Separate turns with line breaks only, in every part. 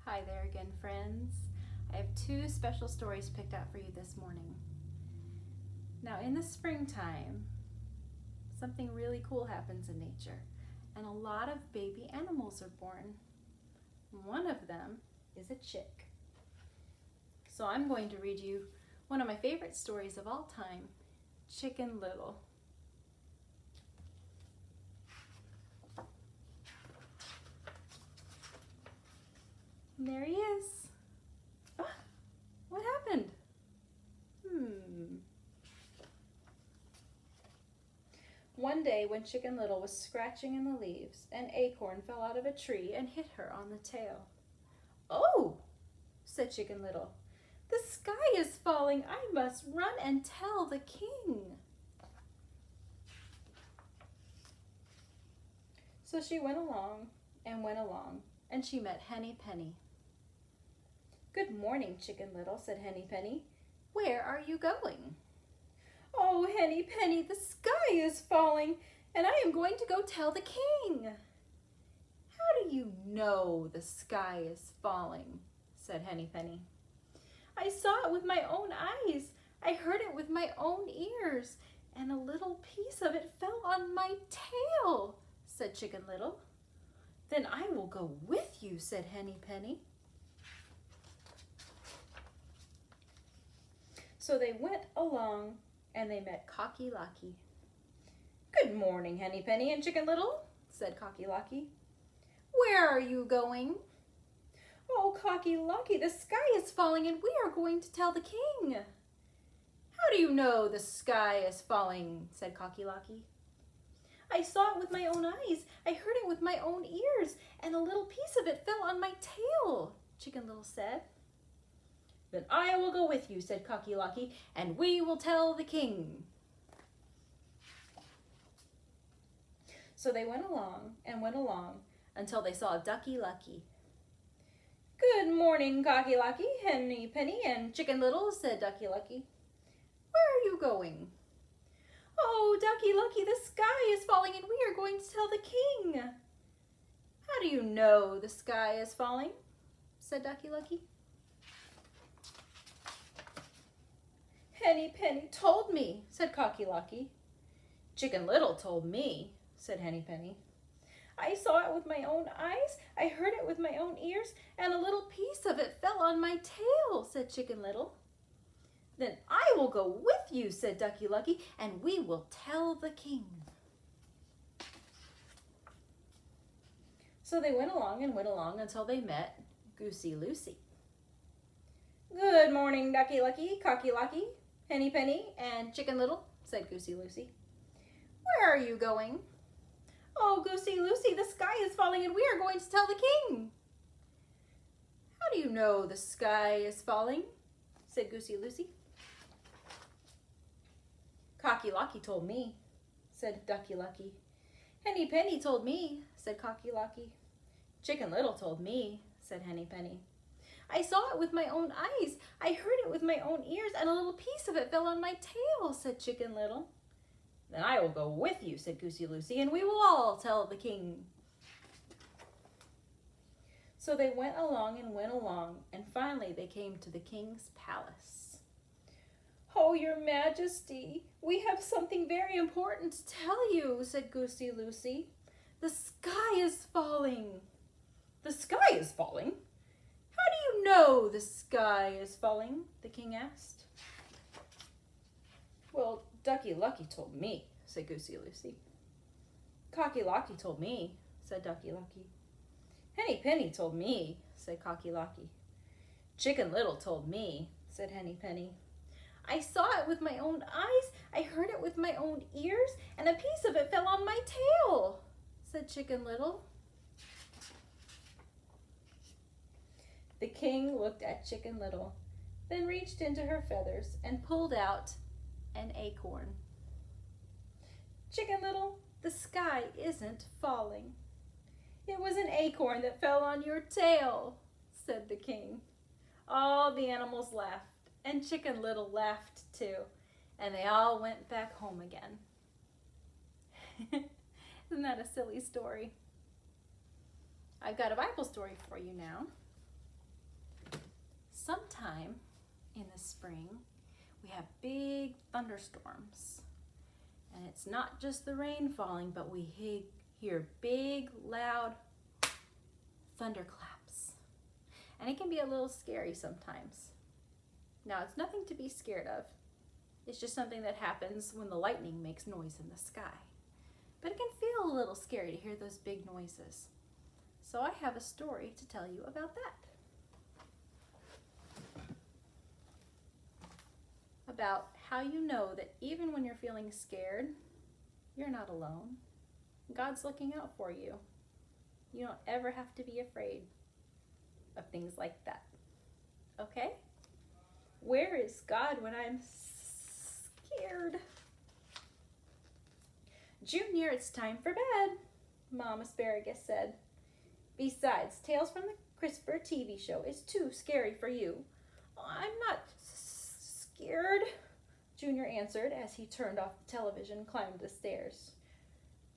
Hi there again, friends. I have two special stories picked out for you this morning. Now, in the springtime, something really cool happens in nature, and a lot of baby animals are born. One of them is a chick. So I'm going to read you one of my favorite stories of all time, Chicken Little. And there he is. Oh, what happened? One day when Chicken Little was scratching in the leaves, an acorn fell out of a tree and hit her on the tail. "Oh," said Chicken Little, "the sky is falling. I must run and tell the king." So she went along, and she met Henny Penny. "Good morning, Chicken Little," said Henny Penny. "Where are you going?" "Oh, Henny Penny, the sky is falling, and I am going to go tell the king." "How do you know the sky is falling?" said Henny Penny. "I saw it with my own eyes. I heard it with my own ears, and a little piece of it fell on my tail," said Chicken Little. "Then I will go with you," said Henny Penny. So they went along, and they met Cocky Locky. "Good morning, Henny Penny and Chicken Little," said Cocky Locky. "Where are you going?" "Oh, Cocky Locky, the sky is falling and we are going to tell the king." "How do you know the sky is falling?" said Cocky Locky. "I saw it with my own eyes. I heard it with my own ears, and a little piece of it fell on my tail," Chicken Little said. "Then I will go with you," said Cocky Locky, "and we will tell the king." So they went along until they saw Ducky Lucky. "Good morning, Cocky Locky, Henny Penny, and Chicken Little," said Ducky Lucky. "Where are you going?" "Oh, Ducky Lucky, the sky is falling and we are going to tell the king." "How do you know the sky is falling?" said Ducky Lucky. "Henny Penny told me," said Cocky Locky. "Chicken Little told me," said Henny Penny. "I saw it with my own eyes, I heard it with my own ears, and a little piece of it fell on my tail," said Chicken Little. "Then I will go with you," said Ducky Lucky, "and we will tell the king." So they went along until they met Goosey Lucy. "Good morning, Ducky Lucky, Cocky Locky, Henny Penny, and Chicken Little," said Goosey Lucy. "Where are you going?" "Oh, Goosey Lucy, the sky is falling and we are going to tell the king." "How do you know the sky is falling?" said Goosey Lucy. "Cocky Locky told me," said Ducky Lucky. "Henny Penny told me," said Cocky Locky. "Chicken Little told me," said Henny Penny. "I saw it with my own eyes. I heard it with my own ears, and a little piece of it fell on my tail," said Chicken Little. "Then I will go with you," said Goosey Lucy, "and we will all tell the king." So they went along, and finally they came to the king's palace. "Oh, your majesty, we have something very important to tell you," said Goosey Lucy. "The sky is falling." "The sky is falling? How do you know the sky is falling?" the king asked. "Well, Ducky Lucky told me," said Goosey Lucy. "Cocky Locky told me," said Ducky Lucky. "Henny Penny told me," said Cocky Locky. "Chicken Little told me," said Henny Penny. "I saw it with my own eyes, I heard it with my own ears, and a piece of it fell on my tail," said Chicken Little. The king looked at Chicken Little, then reached into her feathers and pulled out an acorn. "Chicken Little, the sky isn't falling. It was an acorn that fell on your tail," said the king. All the animals laughed, and Chicken Little laughed too, and they all went back home again. Isn't that a silly story? I've got a Bible story for you now. Sometime in the spring, we have big thunderstorms. And it's not just the rain falling, but we hear big, loud thunderclaps. And it can be a little scary sometimes. Now, it's nothing to be scared of. It's just something that happens when the lightning makes noise in the sky. But it can feel a little scary to hear those big noises. So I have a story to tell you about that. About how you know that even when you're feeling scared, you're not alone. God's looking out for you. You don't ever have to be afraid of things like that. Okay? Where is God when I'm scared? Junior, it's time for bed, Mom Asparagus said. Besides, Tales from the Crisper TV show is too scary for you. I'm not scared, Junior answered as he turned off the television and climbed the stairs.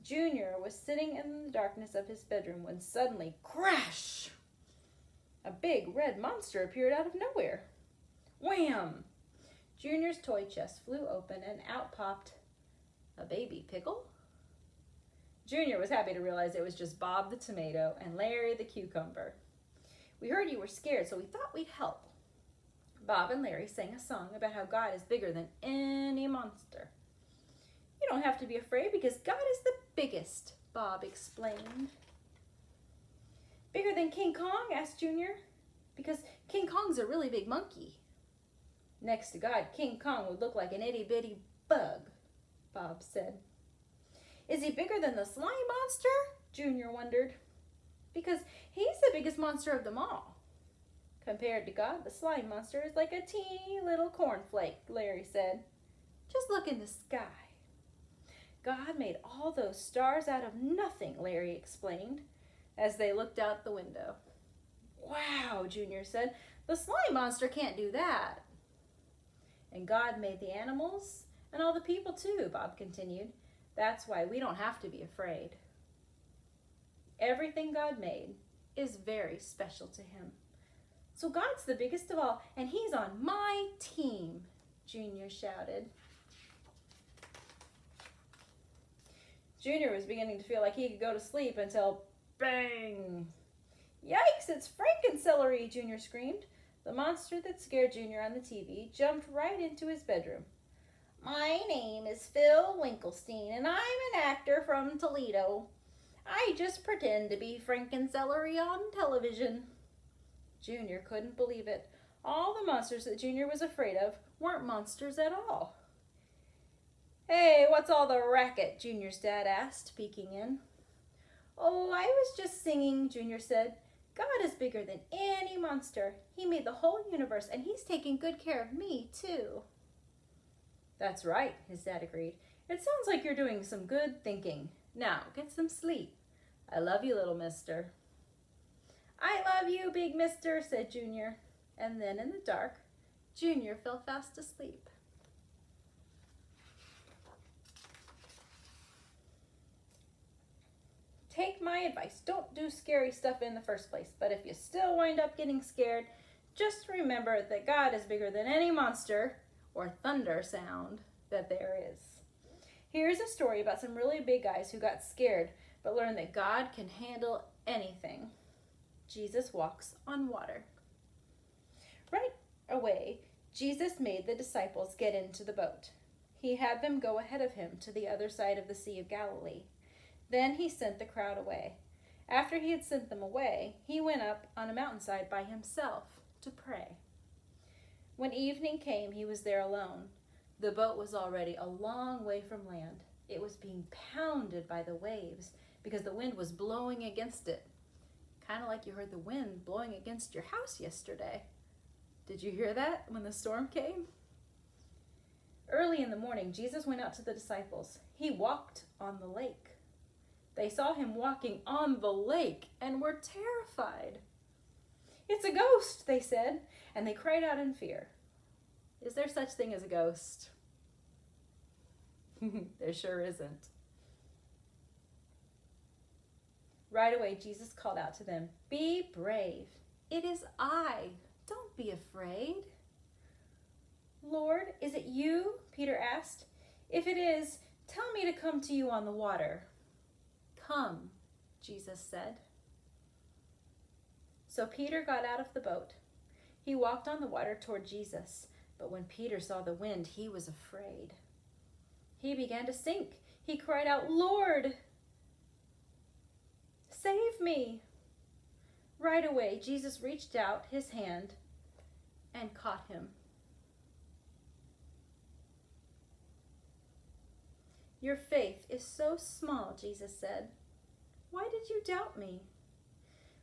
Junior was sitting in the darkness of his bedroom when suddenly, crash! A big red monster appeared out of nowhere. Wham! Junior's toy chest flew open and out popped a baby pickle. Junior was happy to realize it was just Bob the tomato and Larry the cucumber. We heard you were scared, so we thought we'd help. Bob and Larry sang a song about how God is bigger than any monster. You don't have to be afraid because God is the biggest, Bob explained. Bigger than King Kong? Asked Junior. Because King Kong's a really big monkey. Next to God, King Kong would look like an itty-bitty bug, Bob said. Is he bigger than the slime monster? Junior wondered. Because he's the biggest monster of them all. Compared to God, the slime monster is like a teeny little cornflake, Larry said. Just look in the sky. God made all those stars out of nothing, Larry explained, as they looked out the window. Wow, Junior said. The slime monster can't do that. And God made the animals and all the people too, Bob continued. That's why we don't have to be afraid. Everything God made is very special to him. So God's the biggest of all, and he's on my team, Junior shouted. Junior was beginning to feel like he could go to sleep until bang! Yikes, it's Frankencelery, Junior screamed. The monster that scared Junior on the TV jumped right into his bedroom. My name is Phil Winkelstein, and I'm an actor from Toledo. I just pretend to be Frankencelery on television. Junior couldn't believe it. All the monsters that Junior was afraid of weren't monsters at all. Hey, what's all the racket? Junior's dad asked, peeking in. Oh, I was just singing, Junior said. God is bigger than any monster. He made the whole universe, and he's taking good care of me, too. That's right, his dad agreed. It sounds like you're doing some good thinking. Now, get some sleep. I love you, little mister. I love you, big mister, said Junior. And then in the dark, Junior fell fast asleep. Take my advice. Don't do scary stuff in the first place. But if you still wind up getting scared, just remember that God is bigger than any monster or thunder sound that there is. Here's a story about some really big guys who got scared but learned that God can handle anything. Jesus walks on water. Right away, Jesus made the disciples get into the boat. He had them go ahead of him to the other side of the Sea of Galilee. Then he sent the crowd away. After he had sent them away, he went up on a mountainside by himself to pray. When evening came, he was there alone. The boat was already a long way from land. It was being pounded by the waves because the wind was blowing against it. Kind of like you heard the wind blowing against your house yesterday. Did you hear that when the storm came? Early in the morning, Jesus went out to the disciples. He walked on the lake. They saw him walking on the lake and were terrified. It's a ghost, they said, and they cried out in fear. Is there such thing as a ghost? There sure isn't. Right away, Jesus called out to them, Be brave. It is I. Don't be afraid. Lord, is it you? Peter asked. If it is, tell me to come to you on the water. Come, Jesus said. So Peter got out of the boat. He walked on the water toward Jesus, but when Peter saw the wind, he was afraid. He began to sink. He cried out, Lord, save me. Right away, Jesus reached out his hand and caught him. Your faith is so small, Jesus said. Why did you doubt me?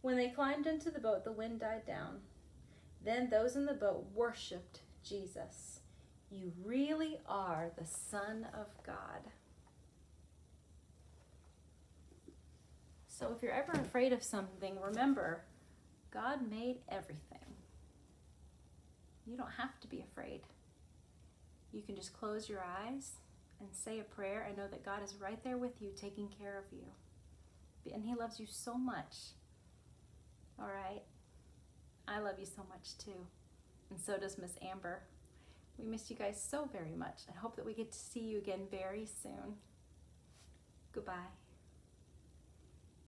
When they climbed into the boat, the wind died down. Then those in the boat worshiped Jesus. You really are the Son of God. So if you're ever afraid of something, remember, God made everything. You don't have to be afraid. You can just close your eyes and say a prayer and know that God is right there with you, taking care of you. And he loves you so much. All right? I love you so much too. And so does Miss Amber. We miss you guys so very much. I hope that we get to see you again very soon. Goodbye.